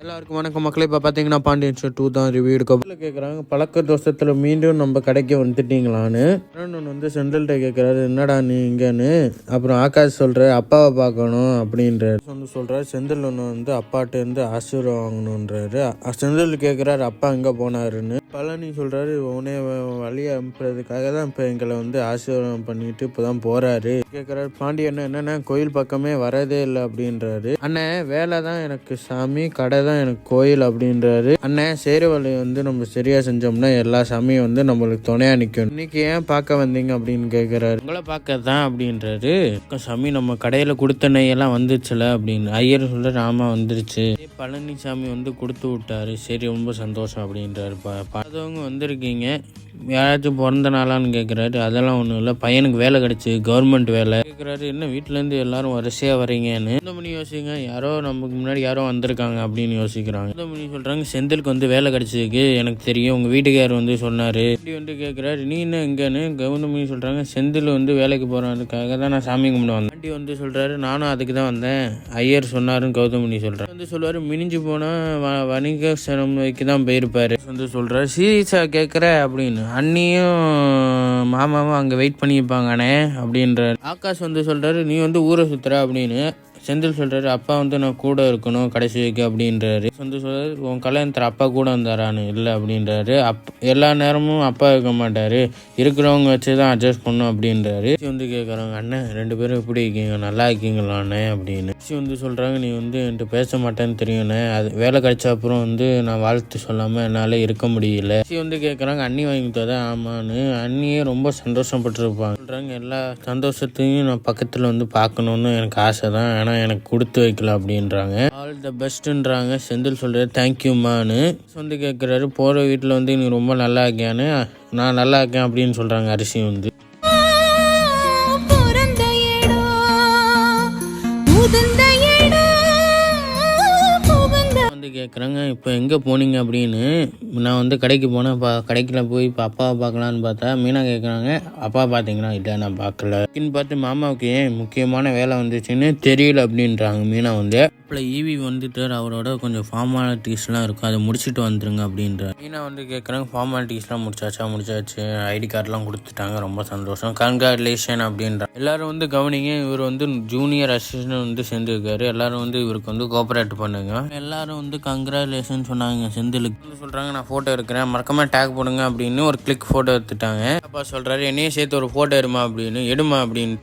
எல்லாருக்கும் வணக்கம் மக்களே. இப்போ பார்த்தீங்கன்னா பாண்டியன் ஷோ 2 தான் ரிவ்யூ எடுக்க கேட்குறாங்க. பழக்க தோஷத்தில் மீண்டும் நம்ம கடைக்கு வந்துட்டீங்களான்னு வந்து செந்தில்கிட்ட கேட்குறாரு, என்னடா நீ இங்கேன்னு. அப்புறம் ஆகாஷ் சொல்கிறார், அப்பாவை பார்க்கணும் அப்படின்றாரு. சொல்கிறார் செந்தில் வந்து அப்பாட்டேருந்து ஆசீர்வாதம் வாங்கணுன்றாரு. செந்தில் கேட்குறாரு, அப்பா எங்கே போனாருன்னு. பழனி சொல்கிறாரு, உடனே வழியை அனுப்புறதுக்காக தான் இப்போ எங்களை வந்து ஆசீர்வாதம் பண்ணிட்டு இப்போ தான் போகிறாரு. கேட்குறாரு பாண்டியன், என்னென்ன கோயில் பக்கமே வரதே இல்லை அப்படின்றாரு. அண்ணன் வேலை தான் எனக்கு சாமி, கடை தான் எனக்கு கோயில் அப்படின்றாரு. அண்ணன் சேர வழி வந்து நம்ம சரியா செஞ்சோம்னா எல்லா சாமியும் வந்து நம்மளுக்கு துணையா நிற்கும். இன்னைக்கு ஏன் பார்க்க வந்தீங்க அப்படின்னு கேட்குறாரு. உங்களை பார்க்க தான் அப்படின்றாரு. சாமி நம்ம கடையில் கொடுத்த நெய்யெல்லாம் வந்துச்சுல அப்படின்னு. ஐயர் சொல்கிறார், ஆமா வந்துருச்சு. பழனிசாமி வந்து கொடுத்து விட்டாரு. சரி ரொம்ப சந்தோஷம் அப்படின்றாரு. பார்த்தவங்க வந்திருக்கீங்க, யாராச்சும் பிறந்த நாளான்னு கேட்குறாரு. அதெல்லாம் ஒன்றும் இல்லை, பையனுக்கு வேலை கிடச்சி, கவர்மெண்ட் வேலை. கேட்குறாரு, என்ன வீட்டிலேருந்து எல்லாரும் வரிசையாக வரீங்கன்னு. இந்த மணி யோசிங்க, யாரோ நமக்கு முன்னாடி யாரோ வந்திருக்காங்க அப்படின்னு யோசிக்கிறாங்க. இந்த மணி சொல்கிறாங்க, செந்திலுக்கு வந்து வேலை கிடச்சிருக்கு, எனக்கு தெரியும், உங்கள் வீட்டுக்கார் வந்து சொன்னார். இப்படி வந்து கேட்குறாரு, நீ என்ன எங்கன்னு. கவுந்தமணி சொல்கிறாங்க, செந்தில் வந்து வேலைக்கு போகிறதுக்காக தான் நான் சாமி கும்பிட வந்தேன். ஆண்டி வந்து சொல்கிறாரு, நானும் அதுக்கு தான் வந்தேன், ஐயர் சொன்னாருன்னு கௌதமணி சொல்கிறேன். வந்து சொல்லுவார், மினிஞ்சு போனால் வணிக சிரமைக்கு தான் போயிருப்பாரு. வந்து சொல்கிறாரு, சீரியஸா கேட்குற அப்படின்னு. அண்ணியும் மாமாவும் அங்கே வெயிட் பண்ணியிருப்பாங்கண்ணே அப்படின்றாரு. ஆகாஷ் வந்து சொல்கிறாரு, நீ வந்து ஊரை சுற்றுற அப்படின்னு. செந்தில் சொல்கிறாரு, அப்பா வந்து நான் கூட இருக்கணும் கடைசி வைக்க அப்படின்றாரு. வந்து சொல்கிறாரு, உன் கல்யாணத்தில் அப்பா கூட வந்தாரான்னு. இல்லை அப்படின்றாரு. எல்லா நேரமும் அப்பா இருக்க மாட்டார், இருக்கிறவங்க வச்சு தான் அட்ஜஸ்ட் பண்ணும் அப்படின்றாரு. வந்து கேட்குறாங்க, அண்ணன் 2 பேரும் எப்படி இருக்கீங்க, நல்லா இருக்கீங்களா அண்ணே அப்படின்னு. வந்து சொல்கிறாங்க, நீ வந்து என்கிட்ட பேச மாட்டேன்னு தெரியும்ண்ணே, அது வேலை கிடைச்ச அப்புறம் வந்து நான் வாழ்த்து சொல்லாமல் என்னால் இருக்க முடியல. வந்து கேட்குறாங்க, அண்ணி வாங்கி தரேன் ஆமான்னு. அண்ணியே ரொம்ப சந்தோஷப்பட்டுருப்பாங்க. சொல்கிறாங்க, எல்லா சந்தோஷத்தையும் நான் பக்கத்தில் வந்து பார்க்கணுன்னு எனக்கு ஆசை தான், ஆனால் எனக்கு கொடுத்து வைக்கல அப்படின்றாங்க. All the பெஸ்ட்ன்றாங்க. செந்தில் சொல்கிறார், தேங்க்யூமான்னு. வந்து கேட்குறாரு, போகிற வீட்டில் வந்து நீ ரொம்ப நல்லா இருக்கியான்னு. நான் நல்லா இருக்கேன் அப்படின்னு சொல்கிறாங்க. அரிசி வந்து கேட்குறாங்க, இப்போ எங்கே போனீங்க அப்படின்னு. நான் வந்து கடைக்கு போனேன், கடைக்கில் போய் இப்போ அப்பாவை பார்க்கலான்னு பார்த்தா மீனா கேட்குறாங்க, அப்பா பார்த்தீங்கன்னா இல்லை நான் பார்க்கல. பார்த்து மாமாவுக்கு ஏன் முக்கியமான வேலை வந்துச்சுன்னு தெரியல அப்படின்றாங்க மீனா வந்து. இப்போ ஈவி வந்துட்டு அவரோட கொஞ்சம் ஃபார்மாலிட்டிஸ்லாம் இருக்கும், அதை முடிச்சுட்டு வந்துருங்க அப்படின்றார். மீனா வந்து கேட்குறாங்க, ஃபார்மாலிட்டிஸ்லாம் முடிச்சாச்சு, ஐடி கார்டெலாம் கொடுத்துட்டாங்க, ரொம்ப சந்தோஷம், கங்க்ராச்சுலேஷன் அப்படின்றார். எல்லாரும் வந்து கவனிங்க, இவர் வந்து ஜூனியர் அசிஸ்டன்ட் வந்து சேர்ந்துருக்காரு. எல்லாரும் வந்து இவருக்கு வந்து கோஆப்ரேட் பண்ணுங்க. எல்லாரும் வந்து கங்க்ராச்சுலேஷன் சொன்னாங்க செந்திலுக்கு. சொல்கிறாங்க, நான் ஃபோட்டோ எடுக்கிறேன், மறக்காம டேக் போடுங்க அப்படின்னு ஒரு கிளிக் ஃபோட்டோ எடுத்துட்டாங்க. அப்பா சொல்கிறாரு, என்னையே சேர்த்து ஒரு ஃபோட்டோ எடுமா அப்படின்னு.